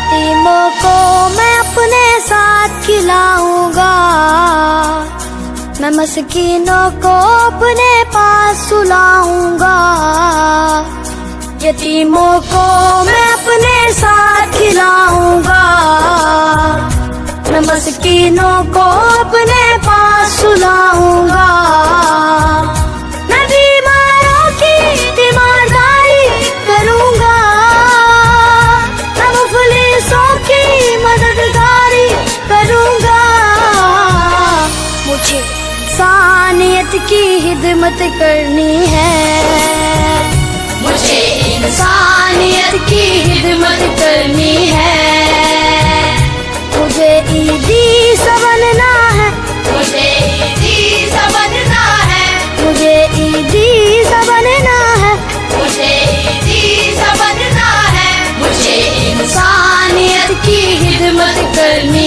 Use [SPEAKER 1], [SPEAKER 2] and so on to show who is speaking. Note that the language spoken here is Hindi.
[SPEAKER 1] यतीमों को मैं अपने साथ खिलाऊंगा, मैं मस्कीनों को अपने पास सुलाऊंगा। यतीमों को मैं अपने साथ खिलाऊंगा, मैं मस्कीनों को अपने पास सुलाऊंगा। मैं बीमारों की तीमारदारी करूंगा, मैं मुफलिसों की मददगारी करूंगा। मुझे इंसानियत की खिदमत करनी है, मुझे इंसानियत की खिदमत करनी है। मुझे ईदी सा बनना है, मुझे ईदी सा बनना है, मुझे ईदी सा बनना है, मुझे ईदी सा बनना है। मुझे इंसानियत की खिदमत करनी